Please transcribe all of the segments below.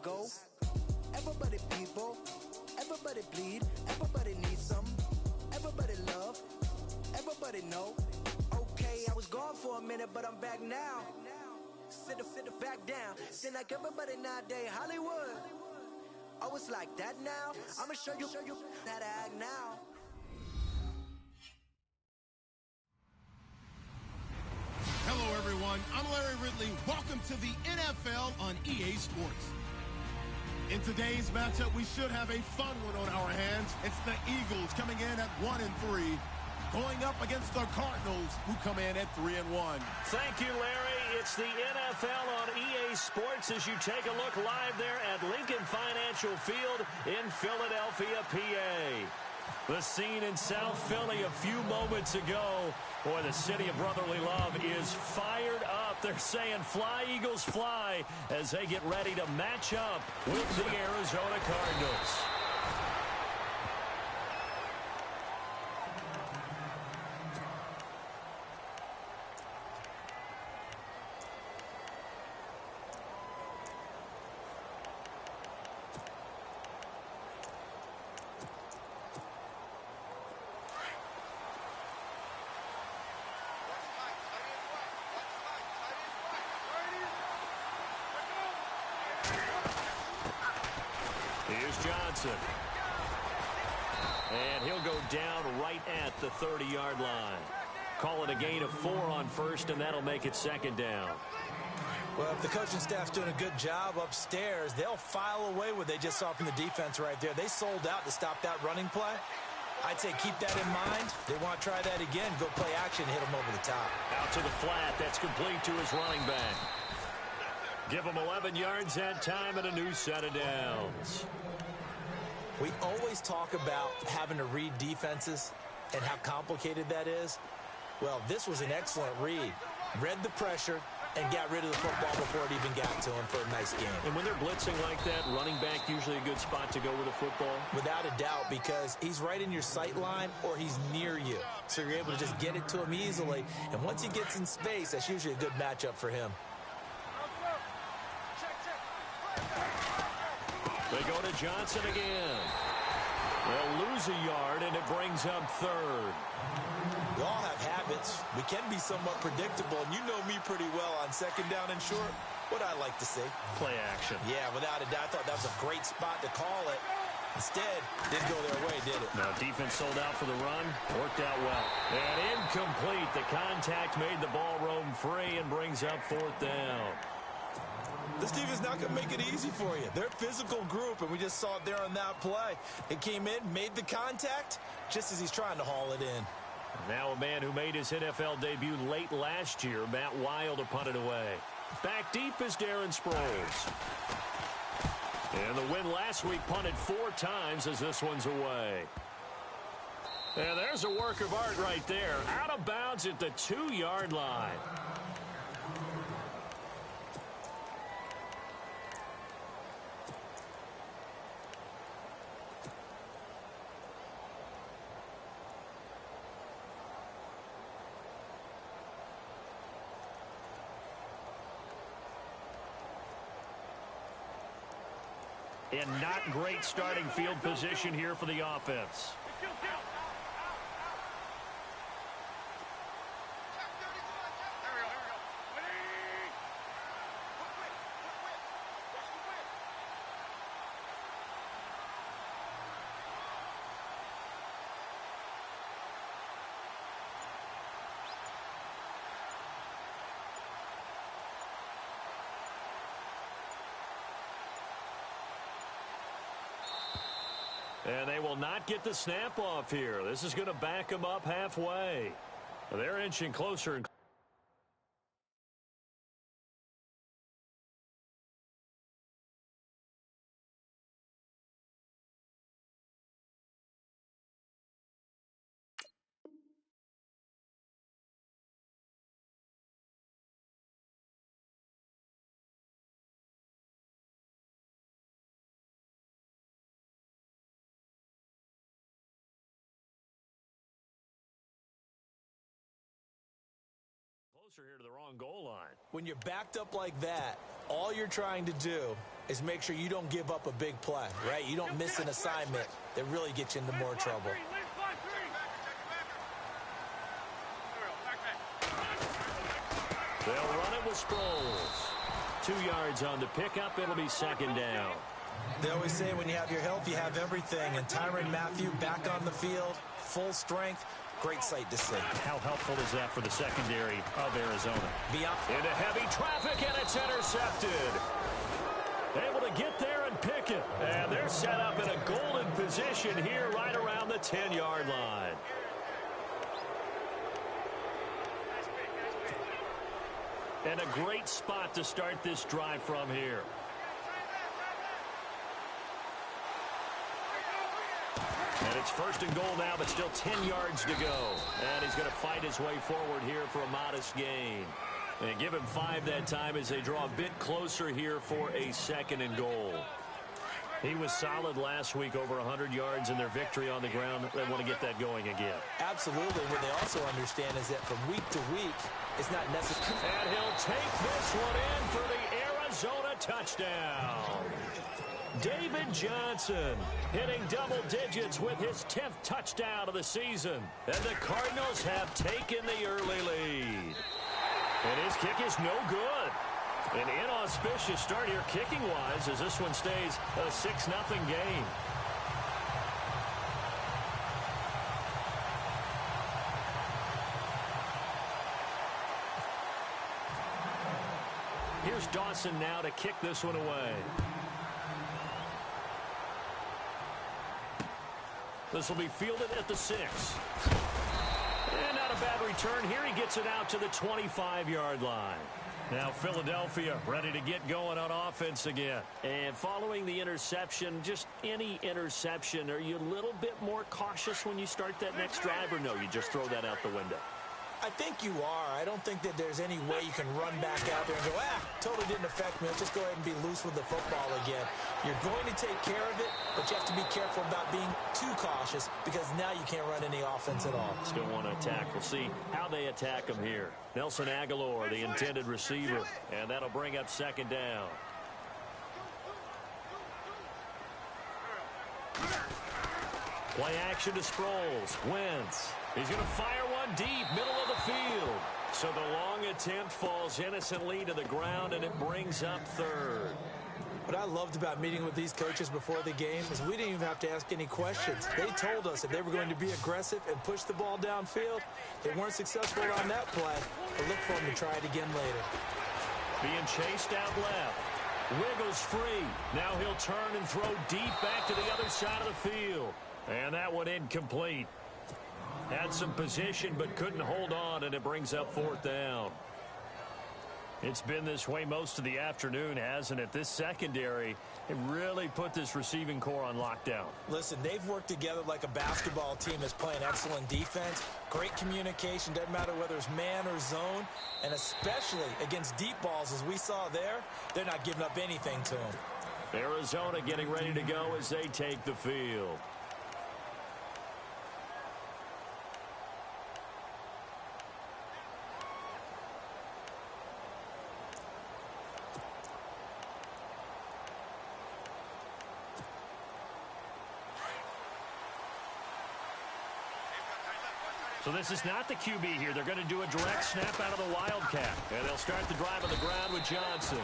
go. Everybody people, everybody bleed, everybody needs some, everybody love, everybody know. Okay, I was gone for a minute, but I'm back now. Sit back down. Seem like everybody nowadays Hollywood. Oh, it's like that now. I'ma show you how to act now. Hello, everyone. I'm Larry Ridley. Welcome to the NFL on EA Sports. In today's matchup, we should have a fun one on our hands. It's the Eagles coming in at 1-3, going up against the Cardinals, who come in at 3-1. Thank you, Larry. It's the NFL on EA Sports as you take a look live there at Lincoln Financial Field in Philadelphia, PA. The scene in South Philly a few moments ago. Boy, the city of brotherly love is fired up. They're saying fly, Eagles, fly, as they get ready to match up with the Arizona Cardinals. Here's Johnson. And he'll go down right at the 30-yard line. Call it a gain of 4 on first, and that'll make it second down. Well, if the coaching staff's doing a good job upstairs, they'll file away what they just saw from the defense right there. They sold out to stop that running play. I'd say keep that in mind. They want to try that again. Go play action, hit them over the top. Out to the flat. That's complete to his running back. Give him 11 yards that time and a new set of downs. We always talk about having to read defenses and how complicated that is. Well, this was an excellent read. Read the pressure and got rid of the football before it even got to him for a nice game. And when they're blitzing like that, running back usually a good spot to go with a football? Without a doubt, because he's right in your sight line or he's near you. So you're able to just get it to him easily. And once he gets in space, that's usually a good matchup for him. They go to Johnson again. They'll lose a yard, and it brings up third. We all have habits. We can be somewhat predictable, and you know me pretty well on second down and short. What I like to see. Play action. Yeah, without a doubt. I thought that was a great spot to call it. Instead, didn't go their way, did it? Now, defense sold out for the run. Worked out well. And incomplete. The contact made the ball roam free and brings up fourth down. This team is not going to make it easy for you. They're a physical group, and we just saw it there on that play. It came in, made the contact, just as he's trying to haul it in. Now a man who made his NFL debut late last year, Matt Wild, to punt it away. Back deep is Darren Sproles. And the win last week punted 4 times as this one's away. And there's a work of art right there. Out of bounds at the 2-yard line. And not great starting field position here for the offense. And they will not get the snap off here. This is going to back them up halfway. They're inching closer and closer here to the wrong goal line. When you're backed up like that, all you're trying to do is make sure you don't give up a big play, right? You don't miss an assignment that really gets you into more trouble. They'll run it with Sproles. 2 yards on the pickup. It'll be second down. They always say when you have your health, you have everything. And Tyrann Mathieu back on the field, full strength. Great sight to see. How helpful is that for the secondary of Arizona? Beyond. Into heavy traffic, and it's intercepted. Able to get there and pick it. And they're set up in a golden position here right around the 10-yard line. And a great spot to start this drive from here. And it's first and goal now, but still 10 yards to go. And he's going to fight his way forward here for a modest gain. And give him 5 that time as they draw a bit closer here for a second and goal. He was solid last week, over 100 yards in their victory on the ground. They want to get that going again. Absolutely. What they also understand is that from week to week, it's not necessary. And he'll take this one in for the Arizona touchdown. David Johnson hitting double digits with his 10th touchdown of the season. And the Cardinals have taken the early lead. And his kick is no good. An inauspicious start here kicking-wise as this one stays a 6-0 game. Here's Dawson now to kick this one away. This will be fielded at the 6. And not a bad return here. He gets it out to the 25-yard line. Now Philadelphia ready to get going on offense again. And following the interception, just any interception, are you a little bit more cautious when you start that next drive, or no, you just throw that out the window? I think you are. I don't think that there's any way you can run back out there and go, totally didn't affect me. Let's just go ahead and be loose with the football again. You're going to take care of it, but you have to be careful about being too cautious because now you can't run any offense at all. Still want to attack. We'll see how they attack him here. Nelson Aguilar, the intended receiver, and that'll bring up second down. Play action to Sproles. Wentz. He's going to fire one deep, middle of the field. So the long attempt falls innocently to the ground, and it brings up third. What I loved about meeting with these coaches before the game is we didn't even have to ask any questions. They told us that they were going to be aggressive and push the ball downfield. They weren't successful on that play, but look for them to try it again later. Being chased out left. Wiggles free. Now he'll turn and throw deep back to the other side of the field. And that one incomplete. Had some position but couldn't hold on, and it brings up fourth down. It's been this way most of the afternoon, hasn't it? This secondary, it really put this receiving core on lockdown. Listen, they've worked together like a basketball team that's playing excellent defense. Great communication, doesn't matter whether it's man or zone. And especially against deep balls, as we saw there, they're not giving up anything to them. Arizona getting ready to go as they take the field. So this is not the QB here. They're going to do a direct snap out of the Wildcat. And they'll start the drive on the ground with Johnson.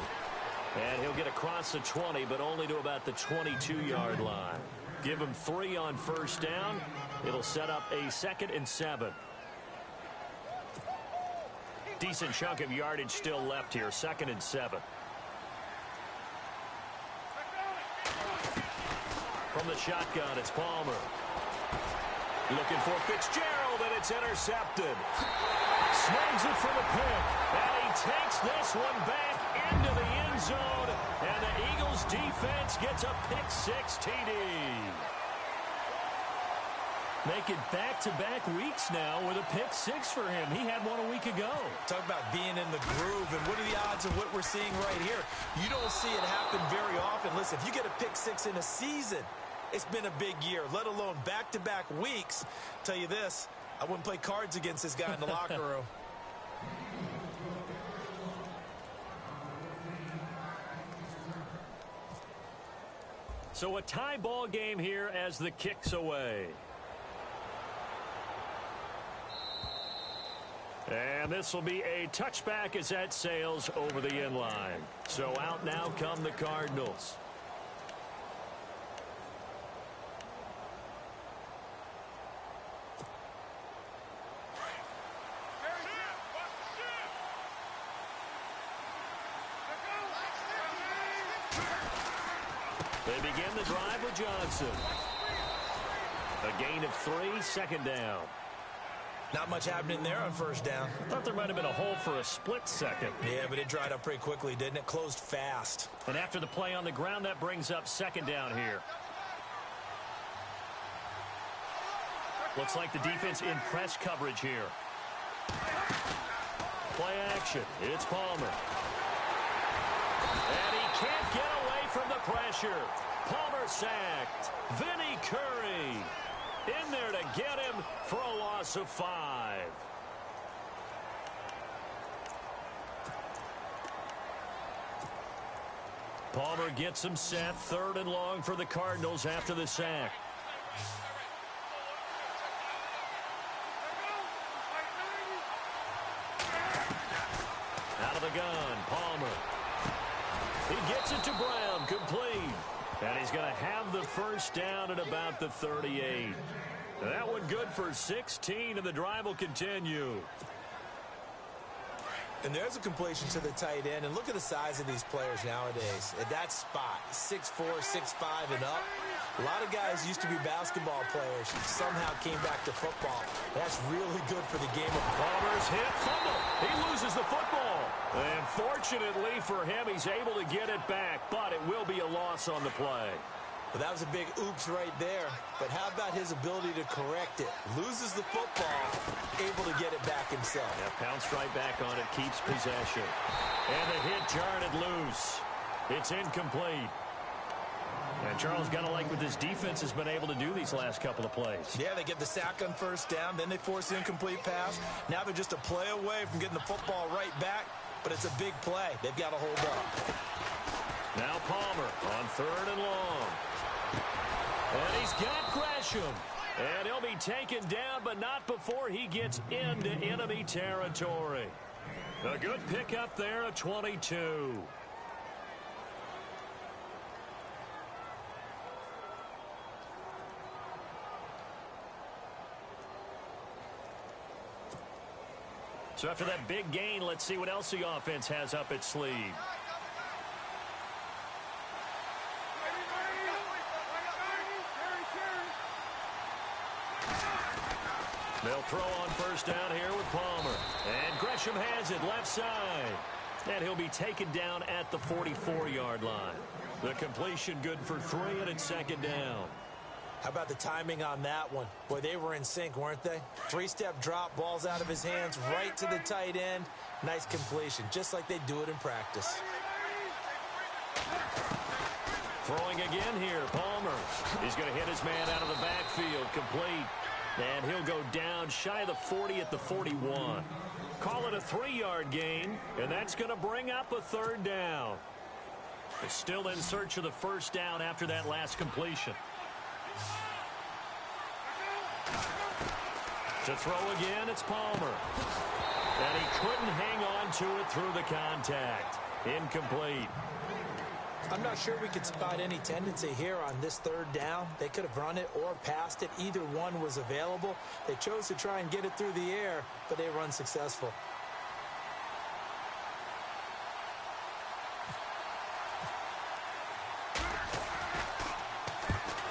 And he'll get across the 20, but only to about the 22-yard line. Give him 3 on first down. It'll set up a 2nd and 7. Decent chunk of yardage still left here. 2nd and 7. From the shotgun, it's Palmer. Looking for Fitzgerald, and it's intercepted. Snags it for the pick, and he takes this one back into the end zone, and the Eagles defense gets a pick-6 TD. Make it back-to-back weeks now with a pick-6 for him. He had one a week ago. Talk about being in the groove, and what are the odds of what we're seeing right here? You don't see it happen very often. Listen, if you get a pick-6 in a season, it's been a big year, let alone back-to-back weeks. Tell you this, I wouldn't play cards against this guy in the locker room. So a tie ball game here as the kick's away. And this will be a touchback as that sails over the inline. So out now come the Cardinals. They begin the drive with Johnson. A gain of 3, second down. Not much happening there on first down. I thought there might have been a hole for a split second. Yeah, but it dried up pretty quickly, didn't it? Closed fast. And after the play on the ground, that brings up second down here. Looks like the defense in press coverage here. Play action. It's Palmer. And he can't get away from the pressure. Palmer sacked. Vinny Curry in there to get him for a loss of 5. Palmer gets him set. 3rd and long for the Cardinals after the sack. Out of the gun, Palmer. He gets it to Brown, complete. And he's going to have the first down at about the 38. That one good for 16, and the drive will continue. And there's a completion to the tight end. And look at the size of these players nowadays. At that spot, 6'4", 6'5", and up. A lot of guys used to be basketball players. Somehow came back to football. That's really good for the game of Palmer's hit, fumble. He loses the football. And fortunately for him, he's able to get it back, but it will be a loss on the play. Well, that was a big oops right there. But how about his ability to correct it? Loses the football, able to get it back himself. Yeah, pounced right back on it, keeps possession. And the hit jarred it loose. It's incomplete. And Charles, got to like what this defense has been able to do these last couple of plays. Yeah, they get the sack on first down, then they force the incomplete pass. Now they're just a play away from getting the football right back, but it's a big play. They've got to hold up. Now Palmer on 3rd and long. And he's got Gresham. And he'll be taken down, but not before he gets into enemy territory. A good pickup there at 22. So after that big gain, let's see what else the offense has up its sleeve. They'll throw on first down here with Palmer. And Gresham has it left side. And he'll be taken down at the 44-yard line. The completion good for 3, and it's second down. How about the timing on that one? Boy, they were in sync, weren't they? 3-step drop, balls out of his hands, right to the tight end. Nice completion, just like they do it in practice. Throwing again here, Palmer. He's going to hit his man out of the backfield, complete. And he'll go down shy of the 40 at the 41. Call it a 3-yard gain, and that's going to bring up a 3rd down. They're still in search of the first down after that last completion. To throw again, it's Palmer. And he couldn't hang on to it through the contact. Incomplete. I'm not sure we could spot any tendency here on this 3rd down. They could have run it or passed it. Either one was available. They chose to try and get it through the air, but they were unsuccessful.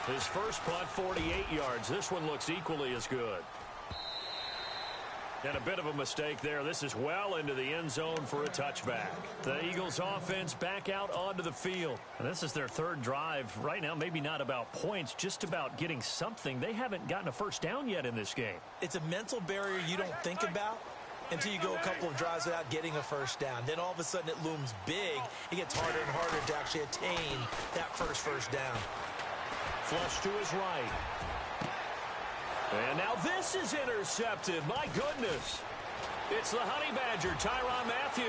His first punt, 48 yards. This one looks equally as good. And a bit of a mistake there. This is well into the end zone for a touchback. The Eagles offense back out onto the field. And this is their 3rd drive. Right now, maybe not about points, just about getting something. They haven't gotten a first down yet in this game. It's a mental barrier you don't think about until you go a couple of drives without getting a first down. Then all of a sudden it looms big. It gets harder and harder to actually attain that first down. Flush to his right. And now this is intercepted. My goodness. It's the Honey Badger, Tyrann Mathieu.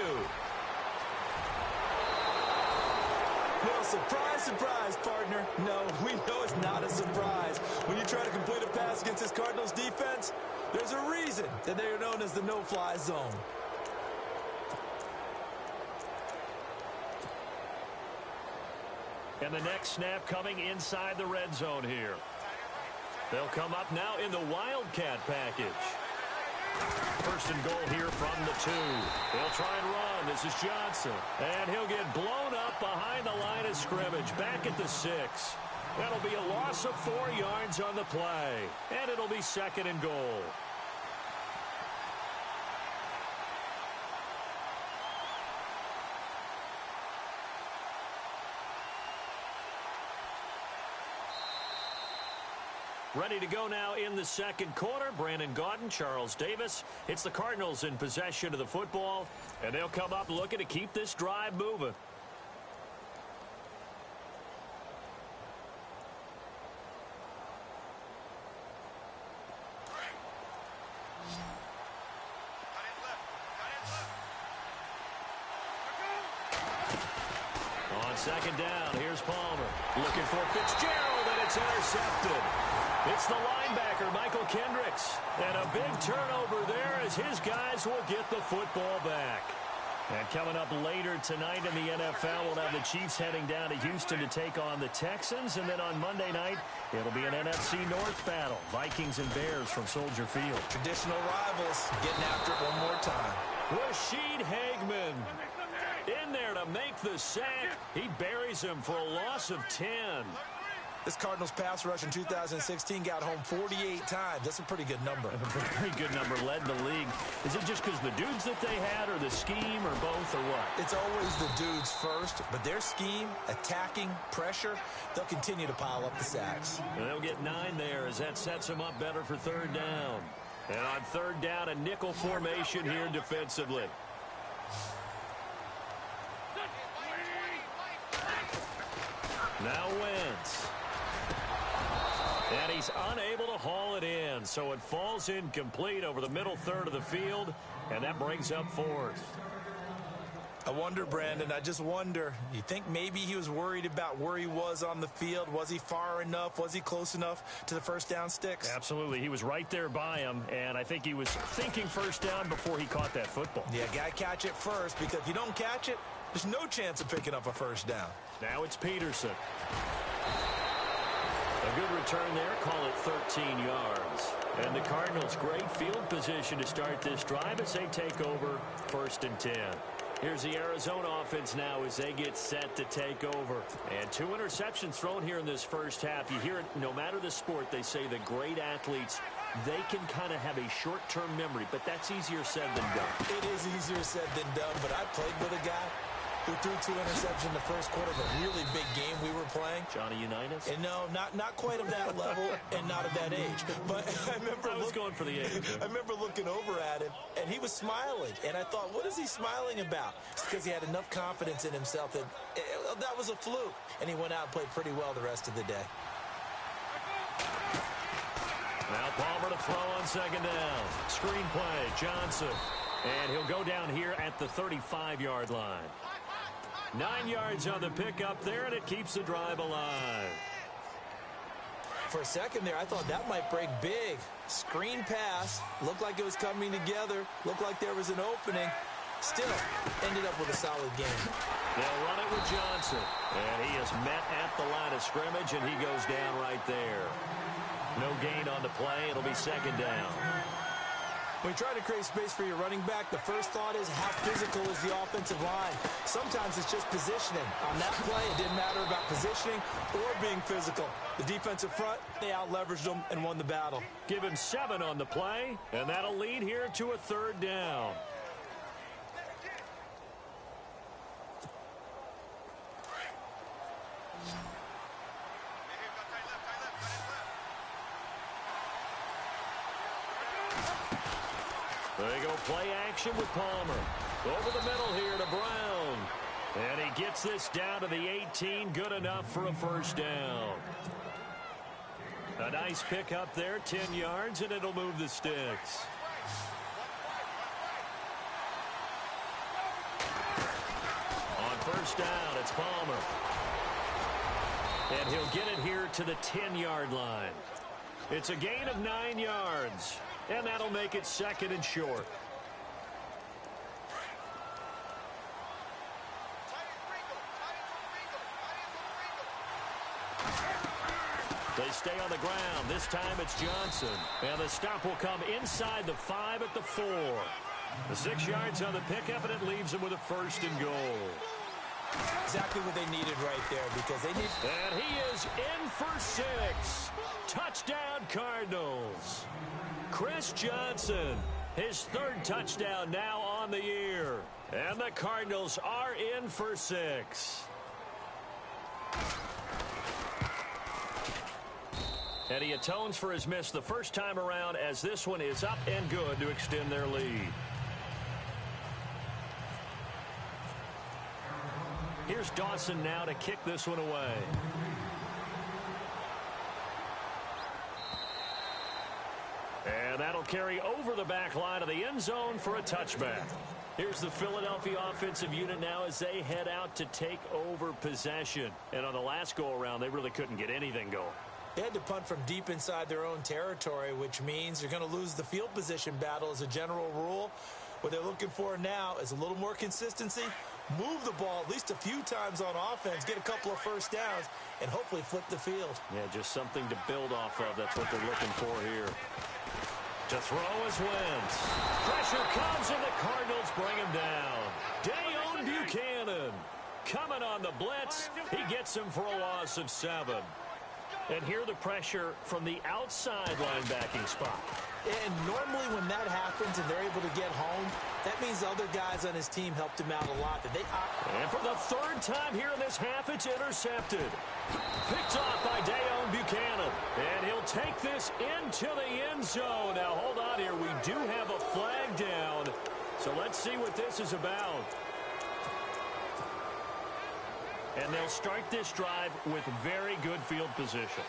Well, surprise, surprise, partner. No, we know it's not a surprise. When you try to complete a pass against this Cardinals defense, there's a reason that they are known as the no-fly zone. And the next snap coming inside the red zone here. They'll come up now in the Wildcat package. First and goal here from the 2. They'll try and run. This is Johnson. And he'll get blown up behind the line of scrimmage. Back at the 6. That'll be a loss of 4 yards on the play. And it'll be second and goal. Ready to go now in the second quarter. Brandon Gaudin, Charles Davis. It's the Cardinals in possession of the football, and they'll come up looking to keep this drive moving. On second down, here's Palmer. Looking for Fitzgerald, and it's intercepted. It's the linebacker, Michael Kendricks. And a big turnover there as his guys will get the football back. And coming up later tonight in the NFL, we'll have the Chiefs heading down to Houston to take on the Texans. And then on Monday night, it'll be an NFC North battle. Vikings and Bears from Soldier Field. Traditional rivals getting after it one more time. Rashid Hageman in there to make the sack. He buries him for a loss of 10. This Cardinals pass rush in 2016 got home 48 times. That's a pretty good number. A very good number, led the league. Is it just because the dudes that they had, or the scheme, or both, or what? It's always the dudes first, but their scheme, attacking, pressure, they'll continue to pile up the sacks. And they'll get 9 there as that sets them up better for third down. And on third down, a nickel formation here defensively. Now Wentz. And he's unable to haul it in, so it falls incomplete over the middle third of the field, and that brings up fourth. I wonder, Brandon, I just wonder, you think maybe he was worried about where he was on the field? Was he far enough? Was he close enough to the first down sticks? Absolutely. He was right there by him, and I think he was thinking first down before he caught that football. Yeah, got to catch it first, because if you don't catch it, there's no chance of picking up a first down. Now it's Peterson. A good return there, call it 13 yards. And the Cardinals, great field position to start this drive as they take over first and 10. Here's the Arizona offense now as they get set to take over. And 2 interceptions thrown here in this first half. You hear it, no matter the sport, they say the great athletes, they can kind of have a short-term memory, but that's easier said than done. It is easier said than done, but I played with a guy who threw 2 interceptions in the first quarter of a really big game we were playing. Johnny Unitas? And no, not quite of that level and not of that age. But I was going for the age. I remember looking over at him, and he was smiling. And I thought, what is he smiling about? It's because he had enough confidence in himself that that was a fluke. And he went out and played pretty well the rest of the day. Now Palmer to throw on second down. Screen play, Johnson. And he'll go down here at the 35-yard line. 9 yards on the pickup there, and it keeps the drive alive. For a second there, I thought that might break big. Screen pass. Looked like it was coming together. Looked like there was an opening. Still, ended up with a solid game. They'll run it with Johnson. And he is met at the line of scrimmage, and he goes down right there. No gain on the play. It'll be second down. When you try to create space for your running back, the first thought is how physical is the offensive line. Sometimes it's just positioning. On that play, it didn't matter about positioning or being physical. The defensive front, they out-leveraged them and won the battle. Give him 7 on the play, and that'll lead here to a third down. They go play action with Palmer. Over the middle here to Brown. And he gets this down to the 18. Good enough for a first down. A nice pickup there, 10 yards, and it'll move the sticks. On first down, it's Palmer. And he'll get it here to the 10-yard line. It's a gain of 9 yards, and that'll make it 2nd and short. They stay on the ground. This time it's Johnson. And the stop will come inside the 5 at the 4. The 6 yards on the pickup, and it leaves them with a 1st and goal. Exactly what they needed right there, because they need... And he is in for 6. Touchdown, Cardinals. Chris Johnson, his 3rd touchdown now on the year. And the Cardinals are in for 6. And he atones for his miss the first time around, as this one is up and good to extend their lead. Here's Dawson now to kick this one away. And that'll carry over the back line of the end zone for a touchback. Here's the Philadelphia offensive unit now as they head out to take over possession. And on the last go-around, they really couldn't get anything going. They had to punt from deep inside their own territory, which means they're going to lose the field position battle as a general rule. What they're looking for now is a little more consistency, move the ball at least a few times on offense, get a couple of first downs, and hopefully flip the field. Yeah, just something to build off of. That's what they're looking for here. To throw is Wentz. Pressure comes, and the Cardinals bring him down. Dayon Buchanan coming on the blitz. He gets him for a loss of 7. And here the pressure from the outside linebacking spot. And normally when that happens and they're able to get home, that means the other guys on his team helped him out a lot. And for the 3rd time here in this half, it's intercepted. Picked off by Dayon Buchanan. And he'll take this into the end zone. Now, hold on here. We do have a flag down. So let's see what this is about. And they'll start this drive with very good field position.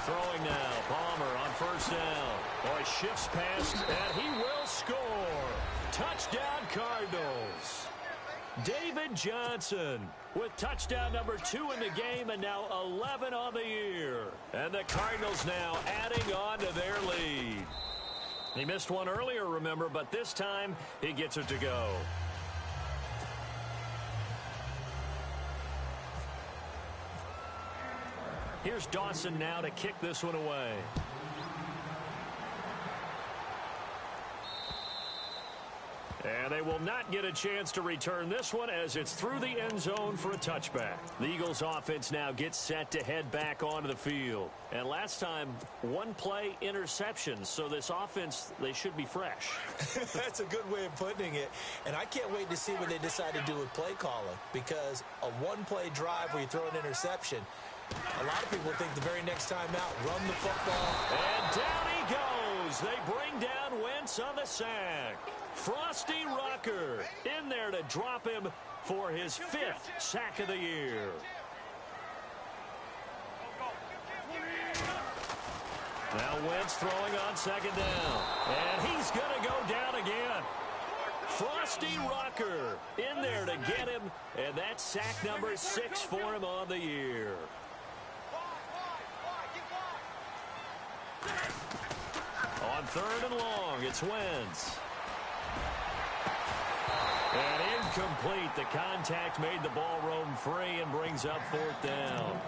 Throwing now, Palmer on 1st down. Boy, shifts past, and he will score. Touchdown, Cardinals. David Johnson with touchdown number 2 in the game, and now 11 on the year. And the Cardinals now adding on to their lead. He missed one earlier, remember, but this time he gets it to go. Here's Dawson now to kick this one away. And they will not get a chance to return this one as it's through the end zone for a touchback. The Eagles offense now gets set to head back onto the field. And last time, 1-play interception. So this offense, they should be fresh. That's a good way of putting it. And I can't wait to see what they decide to do with play calling. Because a 1-play drive where you throw an interception, a lot of people think the very next time out, run the football. And down he goes. They bring down Wentz on the sack. Frosty Rucker in there to drop him for his 5th sack of the year. Now Wentz throwing on 2nd down. And he's going to go down again. Frosty Rucker in there to get him. And that's sack number 6 for him on the year. On 3rd and long, it's Wentz. And incomplete. The contact made the ball roam free and brings up 4th down.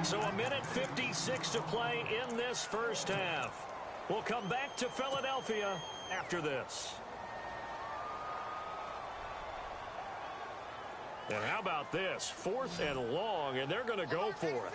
So 1:56 to play in this first half. We'll come back to Philadelphia after this. And how about this? 4th and long, and they're going to go for it.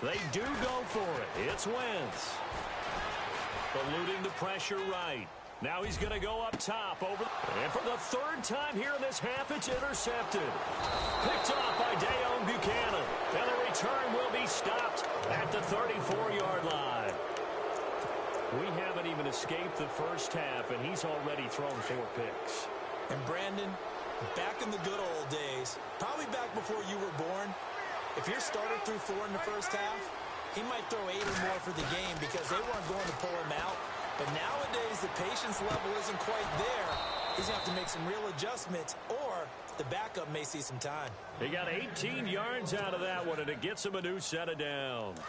They do go for it. It's Wentz. Eluding the pressure right. Now he's going to go up top. And for the 3rd time here in this half, it's intercepted. Picked off by Dayon Buchanan. And the return will be stopped at the 34-yard line. We haven't even escaped the first half, and he's already thrown 4 picks. And Brandon, back in the good old days, probably back before you were born, if your starter threw 4 in the first half, he might throw 8 or more for the game because they weren't going to pull him out. But nowadays, the patience level isn't quite there. He's going to have to make some real adjustments, or the backup may see some time. He got 18 yards out of that one, and it gets him a new set of downs.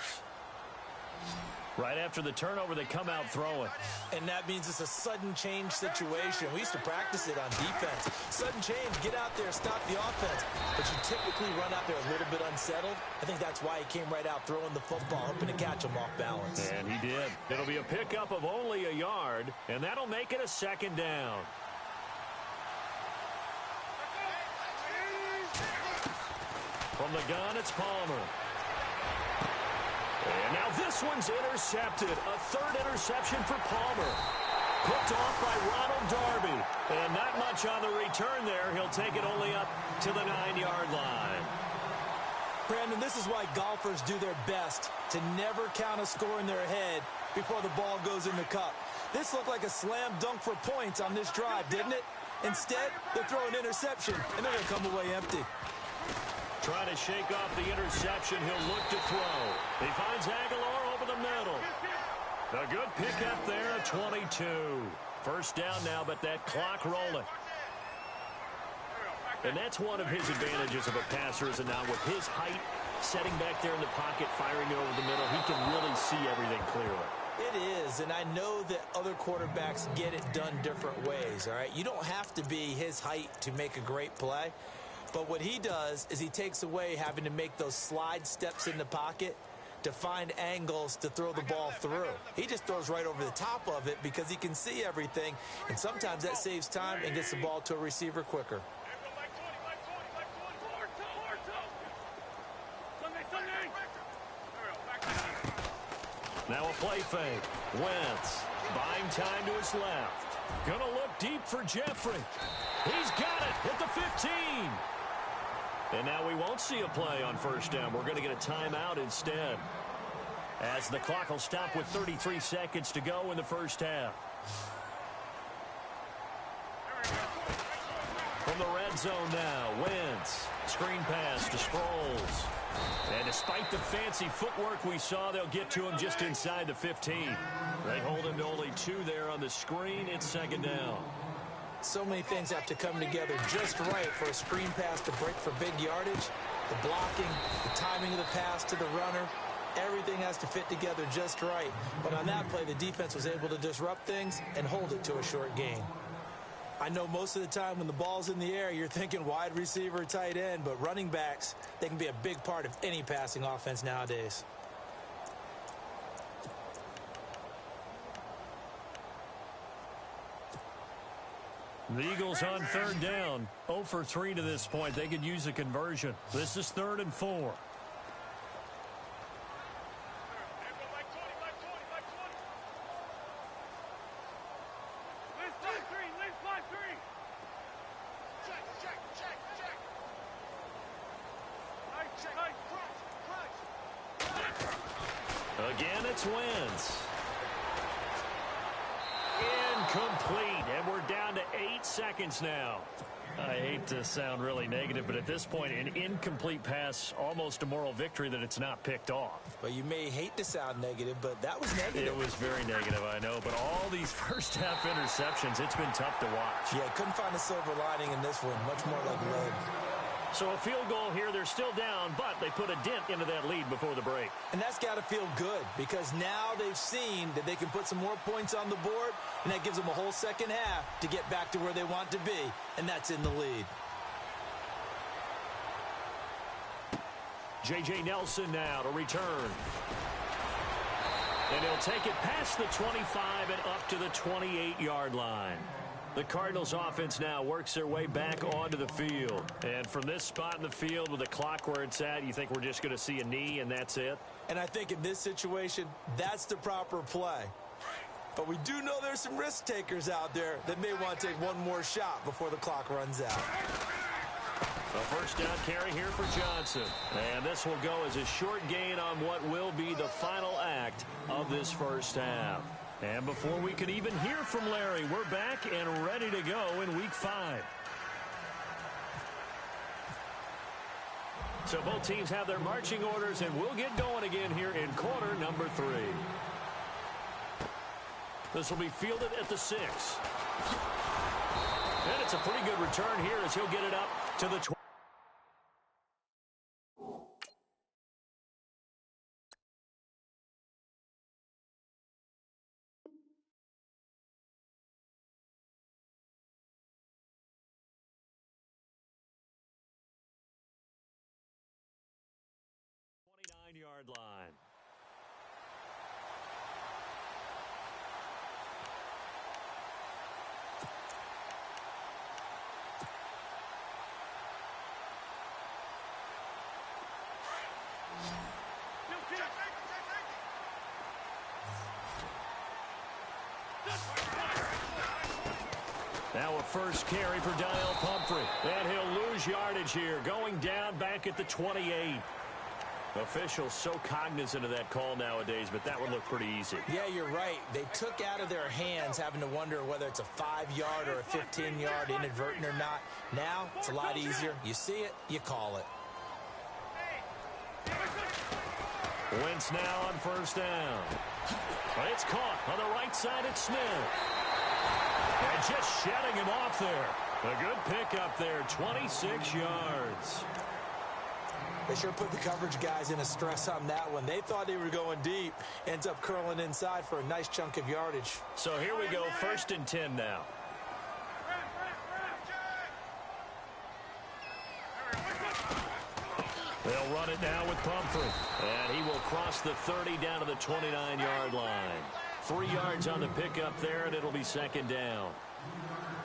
Right after the turnover, they come out throwing. And that means it's a sudden change situation. We used to practice it on defense. Sudden change, get out there, stop the offense. But you typically run out there a little bit unsettled. I think that's why he came right out throwing the football, hoping to catch him off balance. And he did. It'll be a pickup of only a yard, and that'll make it a second down. From the gun, it's Palmer. And now this one's intercepted. A third interception for Palmer. Picked off by Ronald Darby. And not much on the return there. He'll take it only up to the 9-yard line. Brandon, this is why golfers do their best to never count a score in their head before the ball goes in the cup. This looked like a slam dunk for points on this drive, didn't it? Instead, they'll throw an interception, and they're going to come away empty. Trying to shake off the interception. He'll look to throw. He finds Aguilar over the middle. A good pickup there at 22. First down now, but that clock rolling. And that's one of his advantages of a passer, is now with his height, setting back there in the pocket, firing over the middle, he can really see everything clearly. It is, and I know that other quarterbacks get it done different ways, all right? You don't have to be his height to make a great play. But what he does is he takes away having to make those slide steps in the pocket to find angles to throw the ball through. He just throws right over the top of it because he can see everything, and sometimes that saves time and gets the ball to a receiver quicker. Now a play fake. Wentz buying time to his left. Gonna look deep for Jeffrey. He's got it at the 15. And now we won't see a play on first down. We're going to get a timeout instead, as the clock will stop with 33 seconds to go in the first half. From the red zone now, Wentz. Screen pass to Sproles. And despite the fancy footwork we saw, they'll get to him just inside the 15. They hold him to only 2 there on the screen. It's second down. So many things have to come together just right for a screen pass to break for big yardage. The blocking, the timing of the pass to the runner, everything has to fit together just right. But on that play, the defense was able to disrupt things and hold it to a short gain. I know most of the time when the ball's in the air, you're thinking wide receiver, tight end, but running backs, they can be a big part of any passing offense nowadays. The Eagles on third down. 0 for 3 to this point. They could use a conversion. This is 3rd and 4. Again, it's Wentz. Incomplete, and we're down to 8 seconds now. I hate to sound really negative, but at this point, an incomplete pass, almost a moral victory that it's not picked off. Well, you may hate to sound negative, but that was negative. It was very negative, I know, but all these first-half interceptions, it's been tough to watch. Yeah, couldn't find a silver lining in this one. Much more like lead. So a field goal here, they're still down, but they put a dent into that lead before the break. And that's got to feel good because now they've seen that they can put some more points on the board, and that gives them a whole second half to get back to where they want to be, and that's in the lead. J.J. Nelson now to return. And he'll take it past the 25 and up to the 28-yard line. The Cardinals offense now works their way back onto the field. And from this spot in the field with the clock where it's at, you think we're just going to see a knee and that's it? And I think in this situation, that's the proper play. But we do know there's some risk takers out there that may want to take one more shot before the clock runs out. A first down carry here for Johnson. And this will go as a short gain on what will be the final act of this first half. And before we could even hear from Larry, we're back and ready to go in Week 5. So both teams have their marching orders, and we'll get going again here in quarter number 3. This will be fielded at the 6. And it's a pretty good return here as he'll get it up to the 20. Yard line. Now a first carry for Daniel Pumphrey, and he'll lose yardage here, going down back at the 28. Officials so cognizant of that call nowadays, but that one looked pretty easy. Yeah, you're right. They took out of their hands having to wonder whether it's a 5-yard or a 15-yard inadvertent or not. Now, it's a lot easier. You see it, you call it. Wentz now on first down. It's caught on the right side at Smith. And just shedding him off there. A good pickup there, 26 yards. They sure put the coverage guys in a stress on that one. They thought they were going deep. Ends up curling inside for a nice chunk of yardage. So here we go, 1st and 10 now. They'll run it now with Pumphrey. And he will cross the 30 down to the 29-yard line. 3 yards on the pickup there, and it'll be 2nd down.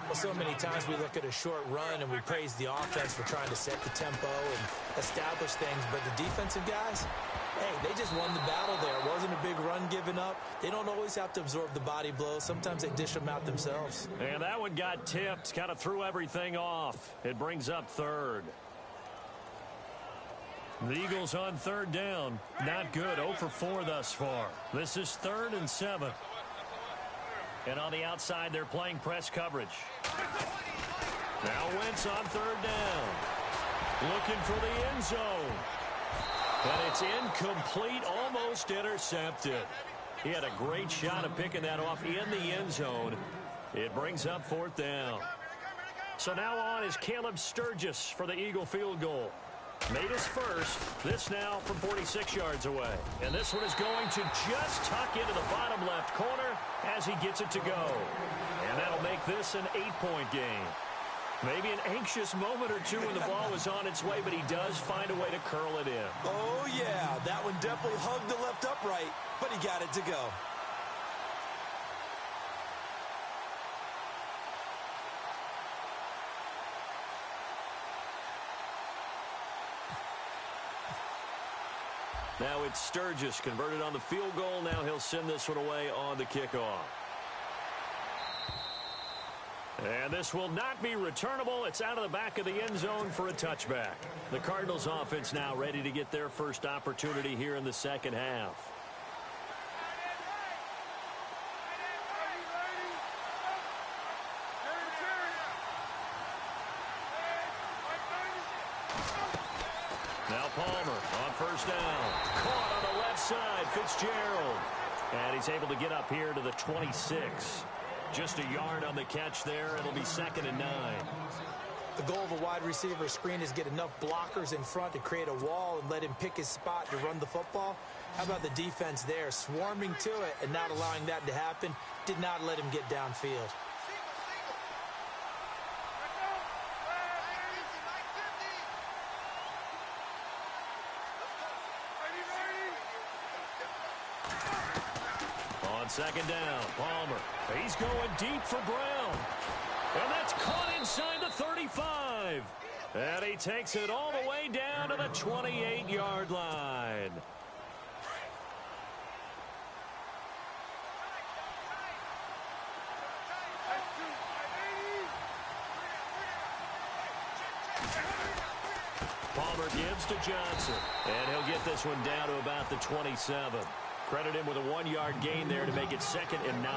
Well, so many times we look at a short run and we praise the offense for trying to set the tempo and establish things, but the defensive guys, hey, they just won the battle there. It wasn't a big run given up. They don't always have to absorb the body blows. Sometimes they dish them out themselves. And that one got tipped, kind of threw everything off. It brings up 3rd. The Eagles on 3rd down. Not good, 0 for 4 thus far. This is 3rd and 7. And on the outside, they're playing press coverage. Now Wentz on 3rd down. Looking for the end zone. And it's incomplete, almost intercepted. He had a great shot of picking that off in the end zone. It brings up 4th down. So now on is Caleb Sturgis for the Eagle field goal. Made his first. This now from 46 yards away. And this one is going to just tuck into the bottom left corner as he gets it to go. And that'll make this an 8-point game. Maybe an anxious moment or two when the ball was on its way, but he does find a way to curl it in. Oh, yeah. That one definitely hugged the left upright, but he got it to go. Now it's Sturgis converted on the field goal. Now he'll send this one away on the kickoff. And this will not be returnable. It's out of the back of the end zone for a touchback. The Cardinals offense now ready to get their first opportunity here in the second half. Now Palmer on first down. Caught on the left side, Fitzgerald. And he's able to get up here to the 26. Just a yard on the catch there. It'll be 2nd and 9. The goal of a wide receiver screen is get enough blockers in front to create a wall and let him pick his spot to run the football. How about the defense there, swarming to it and not allowing that to happen? Did not let him get downfield. On 2nd down, Palmer. He's going deep for Brown. And that's caught inside the 35. And he takes it all the way down to the 28-yard line. Palmer gives to Johnson. And he'll get this one down to about the 27. Credit him with a 1-yard gain there to make it 2nd and 9.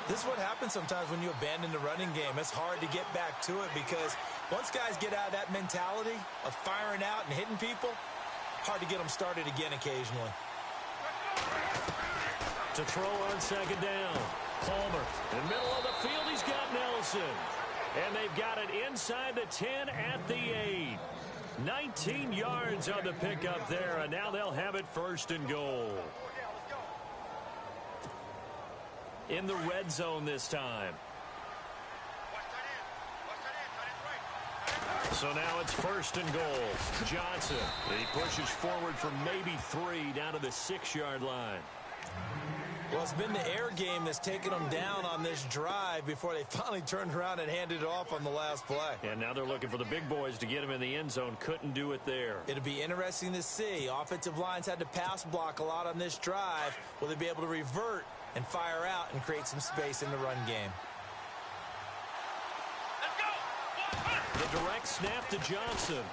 This is what happens sometimes when you abandon the running game. It's hard to get back to it because once guys get out of that mentality of firing out and hitting people, hard to get them started again occasionally. To throw on second down. Palmer in the middle of the field. He's got Nelson. And they've got it inside the 10 at the 8. 19 yards on the pickup there, and now they'll have it first and goal. In the red zone this time. So now it's first and goal. Johnson, he pushes forward for maybe 3 down to the 6-yard line. Well, it's been the air game that's taken them down on this drive before they finally turned around and handed it off on the last play. And now they're looking for the big boys to get him in the end zone. Couldn't do it there. It'll be interesting to see. Offensive lines had to pass block a lot on this drive. Will they be able to revert and fire out and create some space in the run game? The direct snap to Johnson.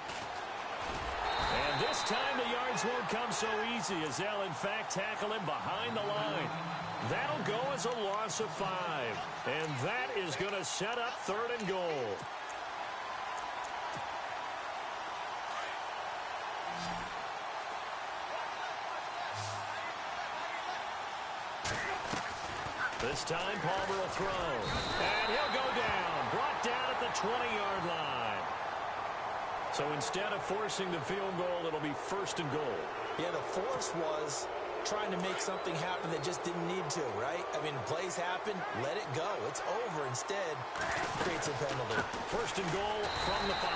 And this time the yards won't come so easy as they'll, in fact, tackle him behind the line. That'll go as a loss of 5. And that is going to set up third and goal. This time Palmer will throw. And he'll go down. Brought down at the 20-yard line. So instead of forcing the field goal, it'll be first and goal. Yeah, the force was trying to make something happen that just didn't need to, right? I mean, plays happen, let it go. It's over. Instead, creates a penalty. First and goal from the 5.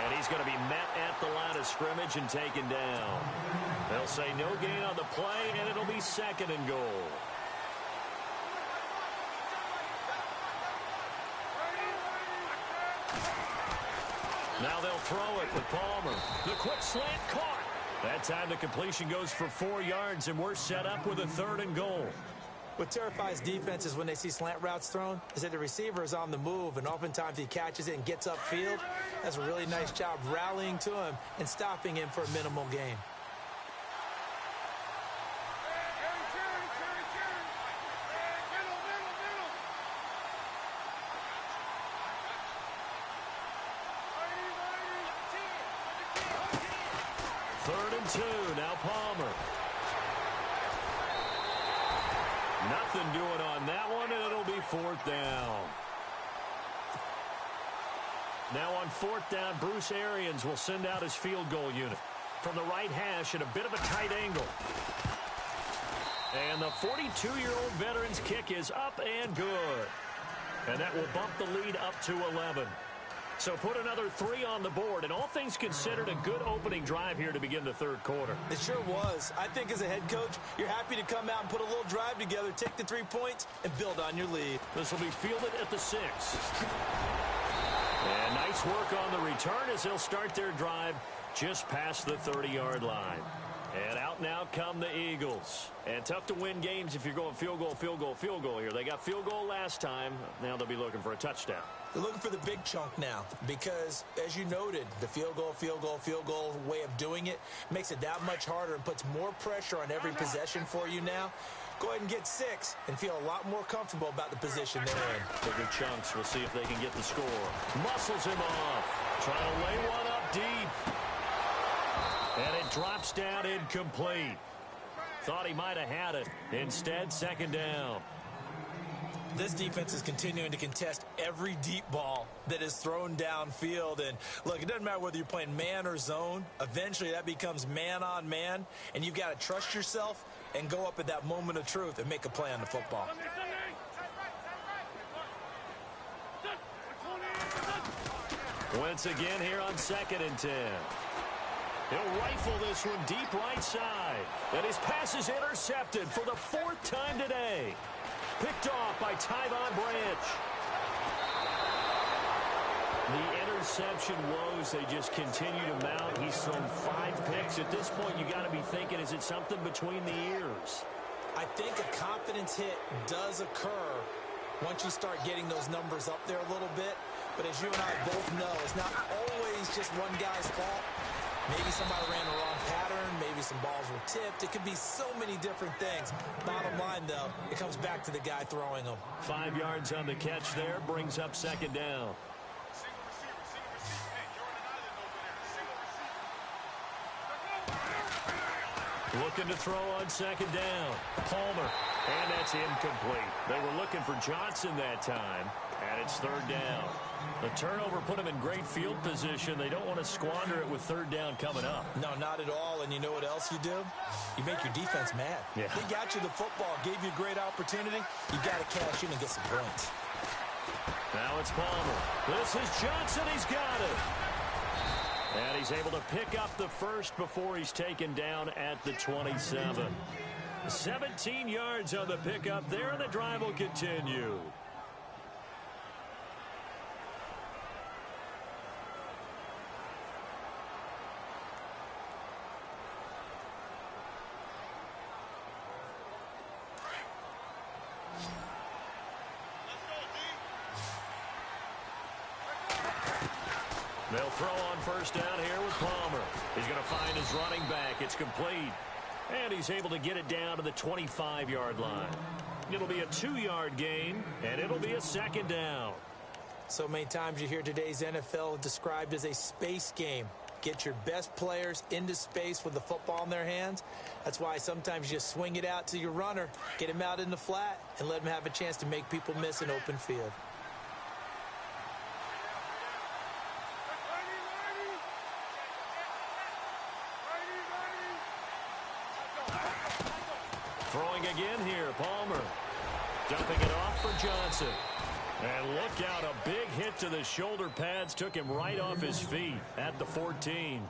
And he's going to be met at the line of scrimmage and taken down. They'll say no gain on the play, and it'll be second and goal. Now they'll throw it with Palmer. The quick slant caught. That time the completion goes for 4 yards, and we're set up with a third and goal. What terrifies defenses when they see slant routes thrown is that the receiver is on the move, and oftentimes he catches it and gets upfield. Does a really nice job rallying to him and stopping him for a minimal gain. Third and 2, now Palmer. Nothing doing on that one, and it'll be 4th down. Now on 4th down, Bruce Arians will send out his field goal unit. From the right hash at a bit of a tight angle. And the 42-year-old veteran's kick is up and good. And that will bump the lead up to 11. So put another 3 on the board, and all things considered, a good opening drive here to begin the third quarter. It sure was. I think as a head coach, you're happy to come out and put a little drive together, take the 3 points, and build on your lead. This will be fielded at the 6. And nice work on the return as they'll start their drive just past the 30-yard line. And out now come the Eagles. And tough to win games if you're going field goal, field goal, field goal here. They got field goal last time. Now they'll be looking for a touchdown. They're looking for the big chunk now because, as you noted, the field goal way of doing it makes it that much harder and puts more pressure on every possession for you now. Go ahead and get 6 and feel a lot more comfortable about the position they're in. Bigger chunks. We'll see if they can get the score. Muscles him off. Trying to lay one up deep. And it drops down incomplete. Thought he might have had it. Instead, second down. This defense is continuing to contest every deep ball that is thrown downfield. And look, it doesn't matter whether you're playing man or zone. Eventually, that becomes man on man. And you've got to trust yourself and go up at that moment of truth and make a play on the football. Once again here on 2nd and 10. He'll rifle this one deep right side. And his pass is intercepted for the 4th time today. Picked off by Tyvon Branch. The interception woes, they just continue to mount. He's thrown 5 picks. At this point, you got to be thinking, is it something between the ears? I think a confidence hit does occur once you start getting those numbers up there a little bit. But as you and I both know, it's not always just one guy's fault. Maybe somebody ran the wrong pattern. Maybe some balls were tipped. It could be so many different things. Bottom line, though, it comes back to the guy throwing them. 5 yards on the catch there. Brings up second down. Looking to throw on second down. Palmer. And that's incomplete. They were looking for Johnson that time. And it's third down. The turnover put them in great field position. They don't want to squander it with third down coming up. No, not at all. And you know what else you do? You make your defense mad. Yeah. They got you the football, gave you a great opportunity. You got to cash in and get some points. Now it's Palmer. This is Johnson. He's got it. And he's able to pick up the first before he's taken down at the 27. 17 yards on the pickup there, and the drive will continue. They'll throw on first down here with Palmer. He's going to find his running back. It's complete. And he's able to get it down to the 25-yard line. It'll be a 2-yard gain, and it'll be a second down. So many times you hear today's NFL described as a space game. Get your best players into space with the football in their hands. That's why sometimes you just swing it out to your runner, get him out in the flat, and let him have a chance to make people miss an open field. Throwing again here, Palmer. Dumping it off for Johnson. And look out, a big hit to the shoulder pads took him right off his feet at the 14.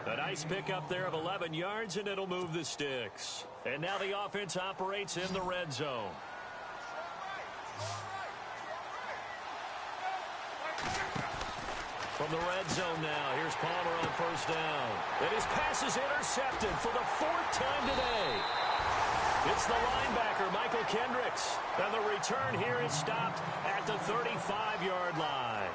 A nice pickup there of 11 yards, and it'll move the sticks. And now the offense operates in the red zone. From the red zone now, here's Palmer on first down. And his pass is intercepted for the 4th time today. It's the linebacker, Michael Kendricks. And the return here is stopped at the 35-yard line.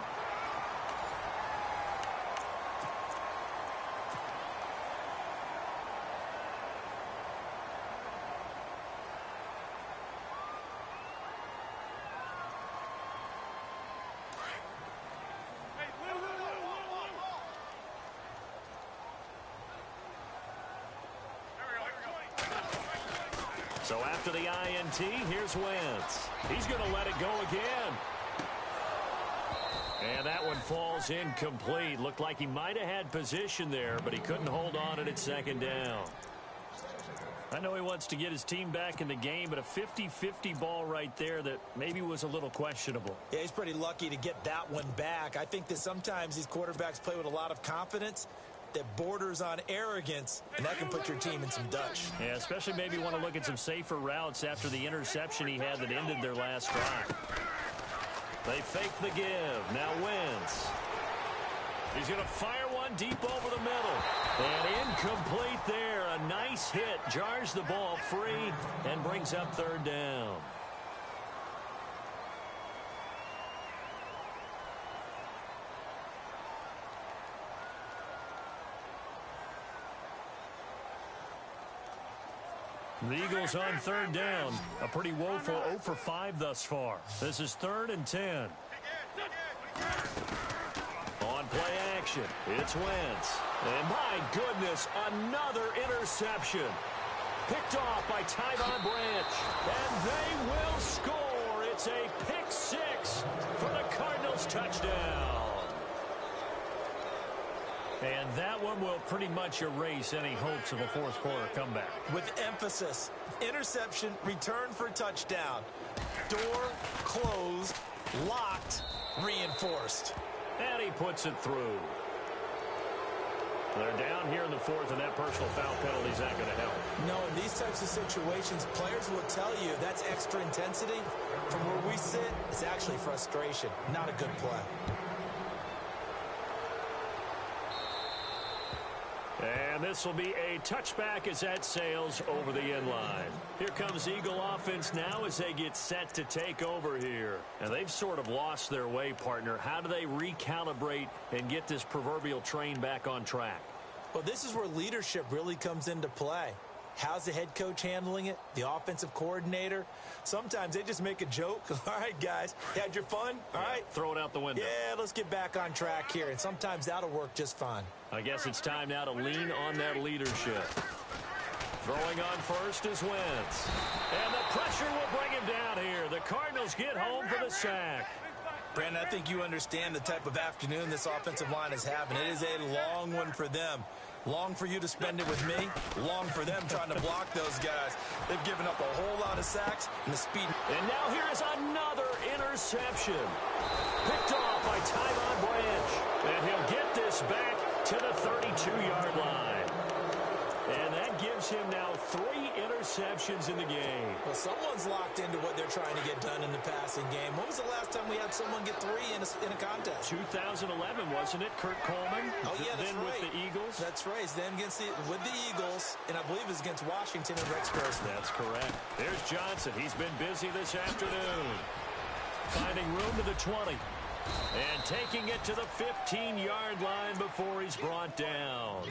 So after the INT, here's Wentz. He's going to let it go again. And that one falls incomplete. Looked like he might have had position there, but he couldn't hold on at second down. I know he wants to get his team back in the game, but a 50-50 ball right there that maybe was a little questionable. Yeah, he's pretty lucky to get that one back. I think that sometimes these quarterbacks play with a lot of confidence that borders on arrogance, and that can put your team in some Dutch. Yeah, especially maybe want to look at some safer routes after the interception he had that ended their last drive. They fake the give. Now Wentz. He's going to fire one deep over the middle. And incomplete there. A nice hit. Jars the ball free and brings up third down. The Eagles on third down. A pretty woeful 0 for 5 thus far. This is 3rd and 10. On play action, it's Wentz. And my goodness, another interception. Picked off by Tyvon Branch. And they will score. It's a pick 6 for the Cardinals touchdown. And that one will pretty much erase any hopes of a fourth quarter comeback. With emphasis, interception, return for touchdown. Door closed, locked, reinforced. And he puts it through. They're down here in the 4th, and that personal foul penalty is not going to help. No, in these types of situations, players will tell you that's extra intensity. From where we sit, it's actually frustration, not a good play. And this will be a touchback as that sails over the end line. Here comes Eagle offense now as they get set to take over here. And they've sort of lost their way, partner. How do they recalibrate and get this proverbial train back on track? Well, this is where leadership really comes into play. How's the head coach handling it? The offensive coordinator? Sometimes they just make a joke. All right, guys, had your fun? All right. Throw it out the window. Yeah, let's get back on track here. And sometimes that'll work just fine. I guess it's time now to lean on that leadership. Throwing on first is Wentz. And the pressure will bring him down here. The Cardinals get home for the sack. Brandon, I think you understand the type of afternoon this offensive line is having. It is a long one for them. Long for you to spend it with me. Long for them trying to block those guys. They've given up a whole lot of sacks and the speed. And now here is another interception. Picked off by Tyvon Branch. And he'll get this back to the 32-yard line. And that gives him now 3 interceptions in the game. Well, someone's locked into what they're trying to get done in the passing game. When was the last time we had someone get 3 in a contest? 2011, wasn't it? Kurt Coleman? Oh, yeah, that's then right. with the Eagles? That's right. Then with the Eagles, and I believe it was against Washington and Rex Grossman. That's correct. There's Johnson. He's been busy this afternoon. Finding room to the 20. And taking it to the 15-yard line before he's brought down.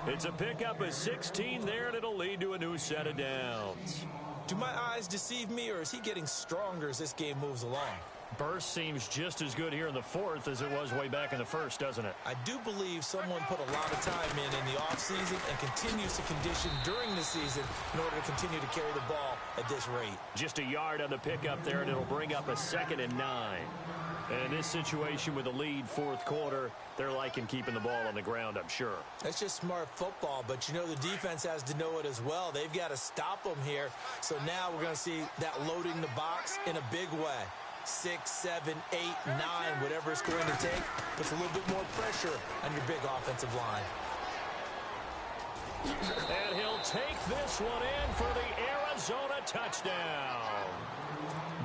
It's a pickup of 16 there, and it'll lead to a new set of downs. Do my eyes deceive me, or is he getting stronger as this game moves along? Burst seems just as good here in the fourth as it was way back in the first, doesn't it? I do believe someone put a lot of time in the offseason and continues to condition during the season in order to continue to carry the ball at this rate. Just a yard on the pickup there, and it'll bring up a 2nd and 9. And in this situation with a lead fourth quarter, they're liking keeping the ball on the ground, I'm sure. That's just smart football, but you know the defense has to know it as well. They've got to stop them here. So now we're going to see that loading the box in a big way. 6, 7, 8, 9, whatever it's going to take, puts a little bit more pressure on your big offensive line. And he'll take this one in for the Arizona touchdown.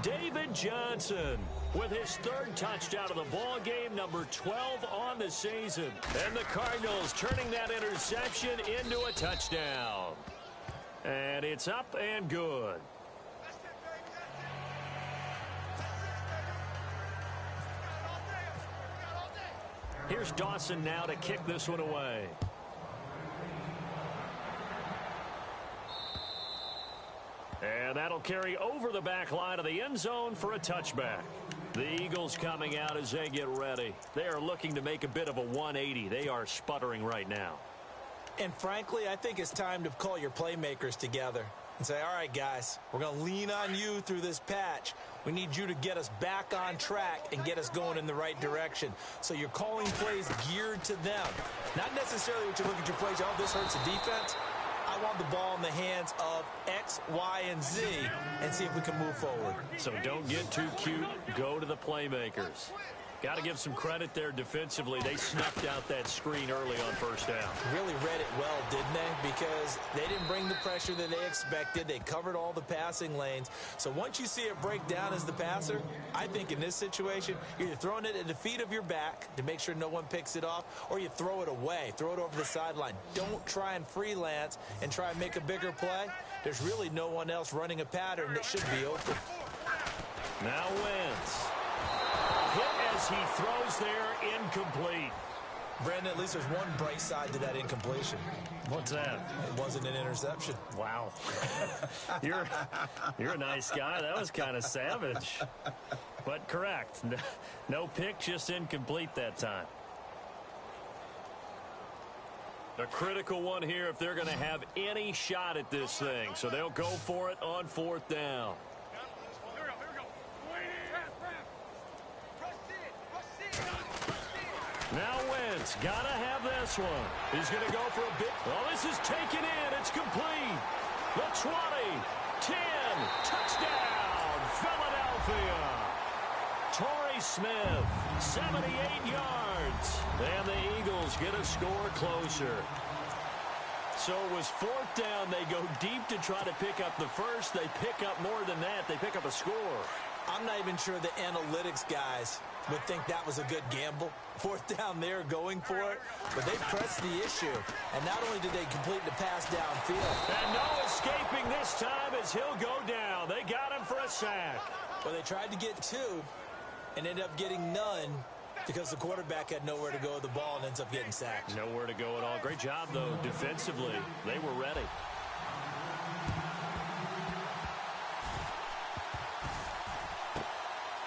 David Johnson with his 3rd touchdown of the ball game, number 12 on the season. And the Cardinals turning that interception into a touchdown. And it's up and good. Here's Dawson now to kick this one away. And that'll carry over the back line of the end zone for a touchback. The Eagles coming out as they get ready. They are looking to make a bit of a 180. They are sputtering right now. And frankly, I think it's time to call your playmakers together and say, all right, guys, we're going to lean on you through this patch. We need you to get us back on track and get us going in the right direction. So you're calling plays geared to them. Not necessarily what you look at your plays, oh, this hurts the defense. I want the ball in the hands of X, Y, and Z and see if we can move forward. So don't get too cute. Go to the playmakers. Got to give some credit there defensively. They snuffed out that screen early on first down. Really read it well, didn't they? Because they didn't bring the pressure that they expected. They covered all the passing lanes. So once you see it break down as the passer, I think in this situation, you're either throwing it at the feet of your back to make sure no one picks it off, or you throw it away. Throw it over the sideline. Don't try and freelance and try and make a bigger play. There's really no one else running a pattern that should be open. Now Wentz. Hit as he throws there, incomplete. Brandon, at least there's one bright side to that incompletion. What's that? It wasn't an interception. Wow. You're a nice guy. That was kind of savage. But correct. No pick, just incomplete that time. A critical one here if they're going to have any shot at this thing. So they'll go for it on 4th down. Now Wentz, gotta have this one. He's gonna go for a bit. Oh, this is taken in. It's complete. The 20, 10, touchdown, Philadelphia. Torrey Smith, 78 yards. And the Eagles get a score closer. So it was 4th down. They go deep to try to pick up the first. They pick up more than that. They pick up a score. I'm not even sure the analytics guys would think that was a good gamble. 4th down there going for it, but they pressed the issue. And not only did they complete the pass downfield. And no escaping this time as he'll go down. They got him for a sack. Well, they tried to get 2 and ended up getting none. Because the quarterback had nowhere to go with the ball and ends up getting sacked. Nowhere to go at all. Great job, though, defensively. They were ready.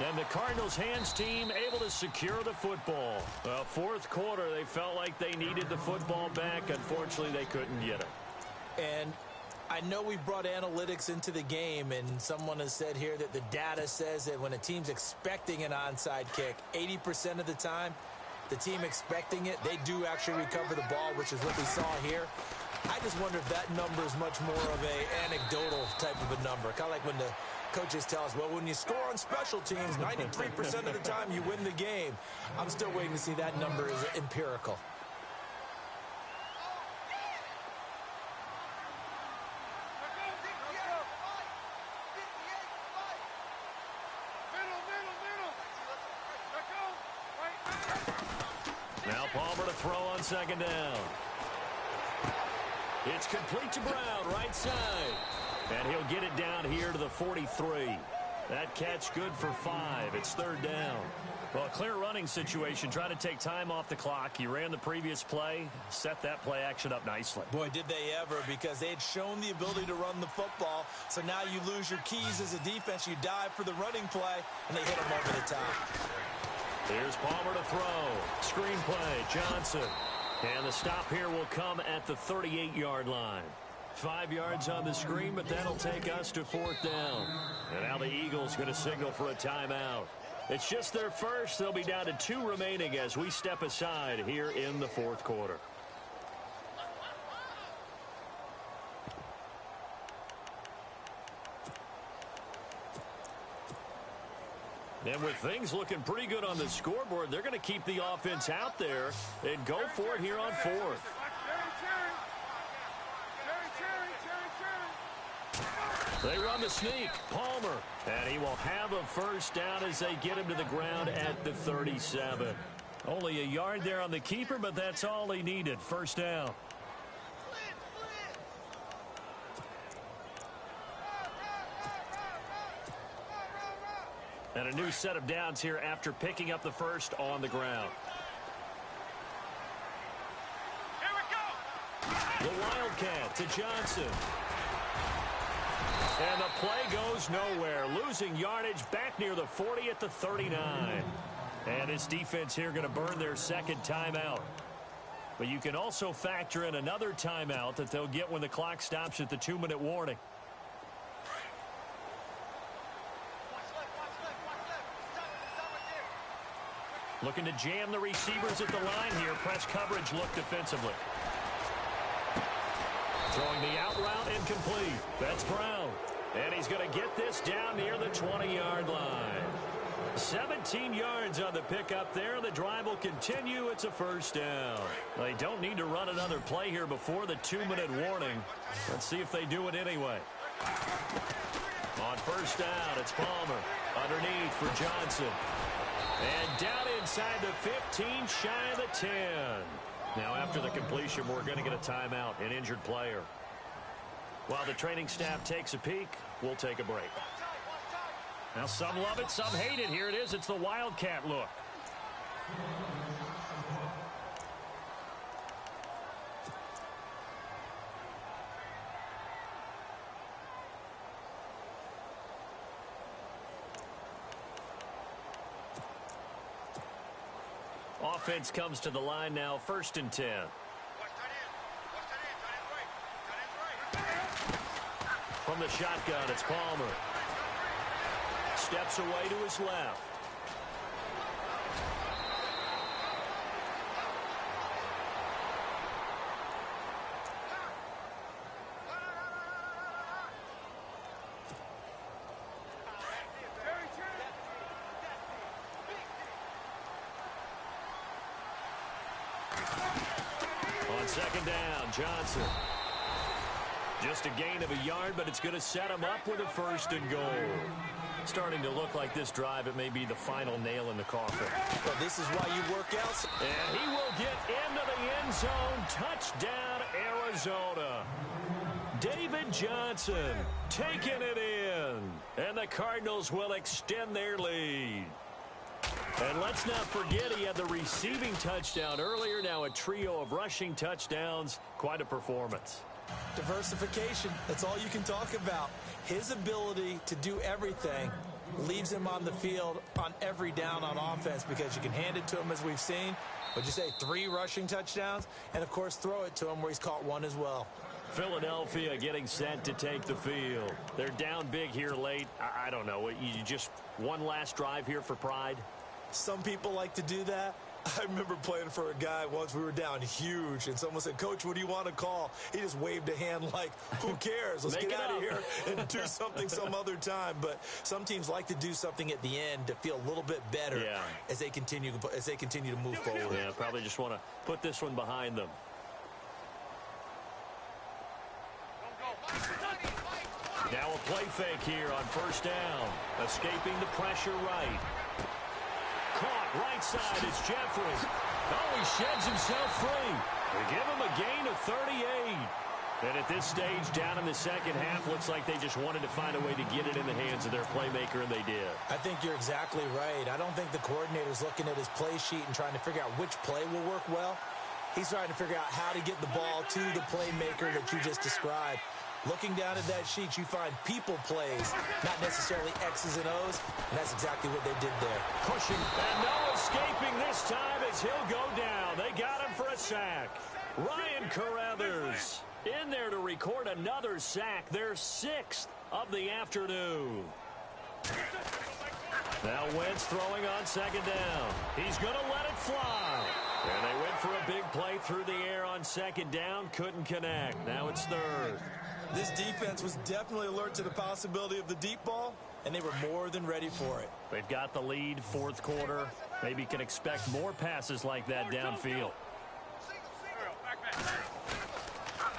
And the Cardinals' hands team able to secure the football. Fourth quarter, they felt like they needed the football back. Unfortunately, they couldn't get it. And I know we brought analytics into the game, and someone has said here that the data says that when a team's expecting an onside kick, 80% of the time, the team expecting it, they do actually recover the ball, which is what we saw here. I just wonder if that number is much more of an anecdotal type of a number. Kind of like when the coaches tell us, well, when you score on special teams, 93% of the time you win the game. I'm still waiting to see that number is empirical. Now Palmer to throw on second down. It's complete to Brown, right side. And he'll get it down here to the 43. That catch good for 5. It's third down. Well, a clear running situation. Trying to take time off the clock. He ran the previous play, set that play action up nicely. Boy, did they ever, because they had shown the ability to run the football. So now you lose your keys as a defense. You dive for the running play, and they hit him over the top. Here's Palmer to throw. Screen play, Johnson. And the stop here will come at the 38-yard line. 5 yards on the screen, but that'll take us to fourth down. And now the Eagles going to signal for a timeout. It's just their first. They'll be down to 2 remaining as we step aside here in the fourth quarter. And with things looking pretty good on the scoreboard, they're going to keep the offense out there and go for it here on fourth. They run the sneak. Palmer. And he will have a first down as they get him to the ground at the 37. Only a yard there on the keeper, but that's all he needed. First down. And a new set of downs here after picking up the first on the ground. Here we go. The Wildcat to Johnson. And the play goes nowhere. Losing yardage back near the 40 at the 39. And this defense here going to burn their second timeout. But you can also factor in another timeout that they'll get when the clock stops at the 2-minute warning. Looking to jam the receivers at the line here. Press coverage look defensively. Throwing the out route incomplete. That's Brown. And he's going to get this down near the 20-yard line. 17 yards on the pickup there. The drive will continue. It's a first down. They don't need to run another play here before the 2-minute warning. Let's see if they do it anyway. On first down, it's Palmer. Underneath for Johnson. And down inside the 15, shy of the 10. Now after the completion, we're going to get a timeout, an injured player. While the training staff takes a peek, we'll take a break. Now some love it, some hate it. Here it is. It's the Wildcat look. Offense comes to the line now, first and 10. From the shotgun, it's Palmer. Steps away to his left. On second down, Johnson. Just a gain of a yard, but it's going to set him up with a first and goal. Starting to look like this drive, it may be the final nail in the coffin. Well, this is why you work out. And he will get into the end zone. Touchdown, Arizona. David Johnson taking it in. And the Cardinals will extend their lead. And let's not forget he had the receiving touchdown earlier. Now a trio of rushing touchdowns. Quite a performance. Diversification, that's all you can talk about. His ability to do everything leaves him on the field on every down on offense because you can hand it to him as we've seen. Would you say 3 rushing touchdowns? And, of course, throw it to him where he's caught 1 as well. Philadelphia getting set to take the field. They're down big here late. I don't know. You just one last drive here for pride? Some people like to do that. I remember playing for a guy once. We were down huge, and someone said, "Coach, what do you want to call?" He just waved a hand like, who cares? Let's get out of here and do something some other time. But some teams like to do something at the end to feel a little bit better as they continue to move forward. Yeah, probably just want to put this one behind them. Now a play fake here on first down. Escaping the pressure right. Caught right side is Jeffrey. Oh, he sheds himself free. They give him a gain of 38. And at this stage, down in the second half, looks like they just wanted to find a way to get it in the hands of their playmaker, and they did. I think you're exactly right. I don't think the coordinator's looking at his play sheet and trying to figure out which play will work well. He's trying to figure out how to get the ball to the playmaker that you just described. Looking down at that sheet, you find people plays, not necessarily X's and O's, and that's exactly what they did there. Pushing, and no escaping this time as he'll go down. They got him for a sack. Ryan Carruthers in there to record another sack, their 6th of the afternoon. Now Wentz throwing on second down. He's going to let it fly. And they went for a big play through the air on second down, couldn't connect. Now it's third. This defense was definitely alert to the possibility of the deep ball, and they were more than ready for it. They've got the lead, fourth quarter. Maybe can expect more passes like that downfield.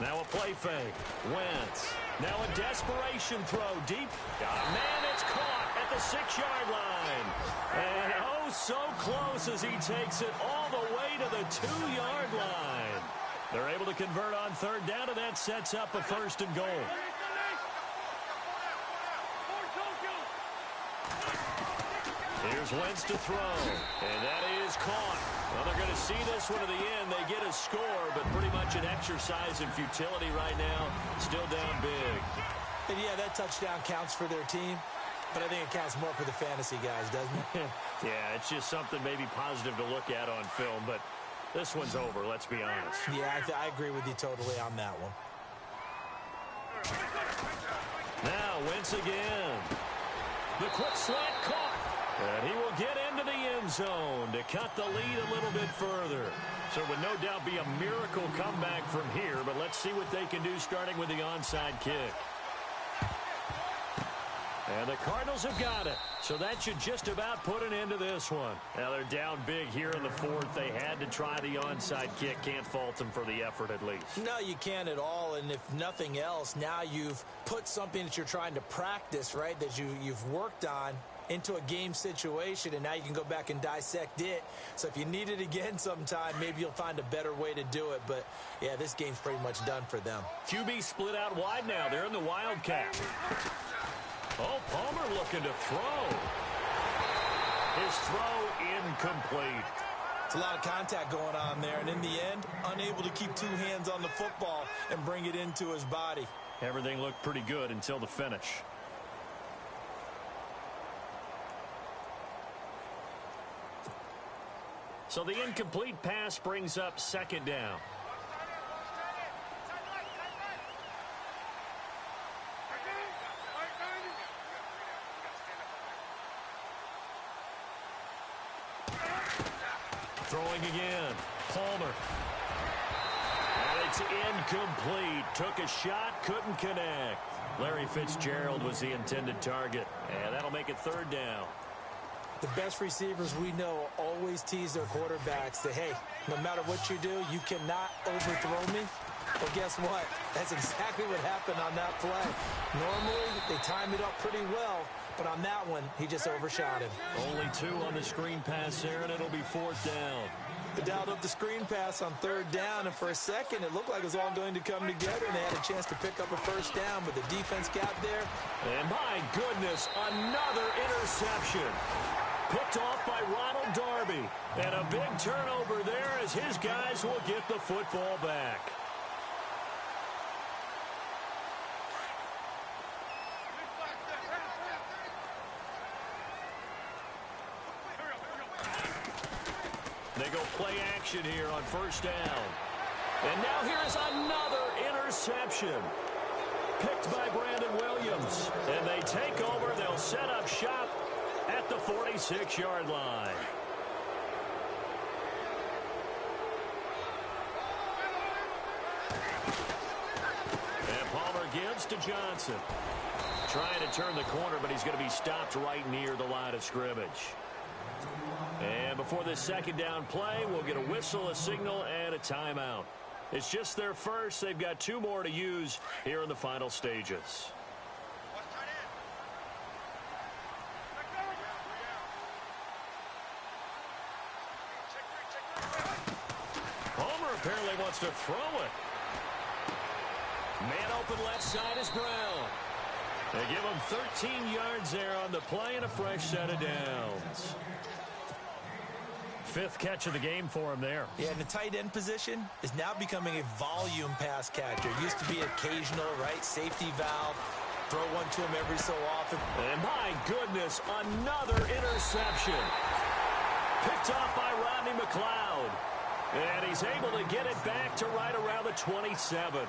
Now a play fake. Wentz. Now a desperation throw deep. Man, it's caught at the 6-yard line. And oh, so close as he takes it all the way to the 2-yard line. They're able to convert on third down, and that sets up a first and goal. Here's Wentz to throw, and that is caught. Well, they're going to see this one to the end. They get a score, but pretty much an exercise in futility right now. Still down big. And yeah, that touchdown counts for their team, but I think it counts more for the fantasy guys, doesn't it? Yeah, it's just something maybe positive to look at on film, but this one's over, let's be honest. Yeah, I agree with you totally on that one. Now, Wentz again. The quick slant caught. And he will get into the end zone to cut the lead a little bit further. So it would no doubt be a miracle comeback from here, but let's see what they can do starting with the onside kick. And the Cardinals have got it. So that should just about put an end to this one. Now they're down big here in the fourth. They had to try the onside kick. Can't fault them for the effort at least. No, you can't at all. And if nothing else, now you've put something that you're trying to practice, right, that you've worked on into a game situation, and now you can go back and dissect it. So if you need it again sometime, maybe you'll find a better way to do it. But, yeah, this game's pretty much done for them. QB split out wide now. They're in the Wildcat. Oh, Palmer looking to throw. His throw incomplete. It's a lot of contact going on there, and in the end, unable to keep 2 hands on the football and bring it into his body. Everything looked pretty good until the finish. So the incomplete pass brings up second down. Throwing again. Palmer. And it's incomplete. Took a shot, couldn't connect. Larry Fitzgerald was the intended target. And that'll make it third down. The best receivers we know always tease their quarterbacks that, hey, no matter what you do, you cannot overthrow me. Well, guess what? That's exactly what happened on that play. Normally, they time it up pretty well, but on that one, he just overshot him. Only 2 on the screen pass there, and it'll be fourth down. They dialed up the screen pass on third down, and for a second, it looked like it was all going to come together, and they had a chance to pick up a first down, but the defense got there. And my goodness, another interception. Picked off by Ronald Darby. And a big turnover there as his guys will get the football back. They go play action here on first down. And now here is another interception. Picked by Brandon Williams. And they take over. They'll set up shop at the 46-yard line. And Palmer gives to Johnson. Trying to turn the corner, but he's going to be stopped right near the line of scrimmage. And before this second down play, we'll get a whistle, a signal, and a timeout. It's just their first. They've got 2 more to use here in the final stages. Palmer apparently wants to throw it. Man open left side is Brown. They give him 13 yards there on the play and a fresh set of downs. 5th catch of the game for him there. Yeah, and the tight end position is now becoming a volume pass catcher. It used to be occasional, right? Safety valve. Throw one to him every so often. And my goodness, another interception. Picked off by Rodney McLeod. And he's able to get it back to right around the 27.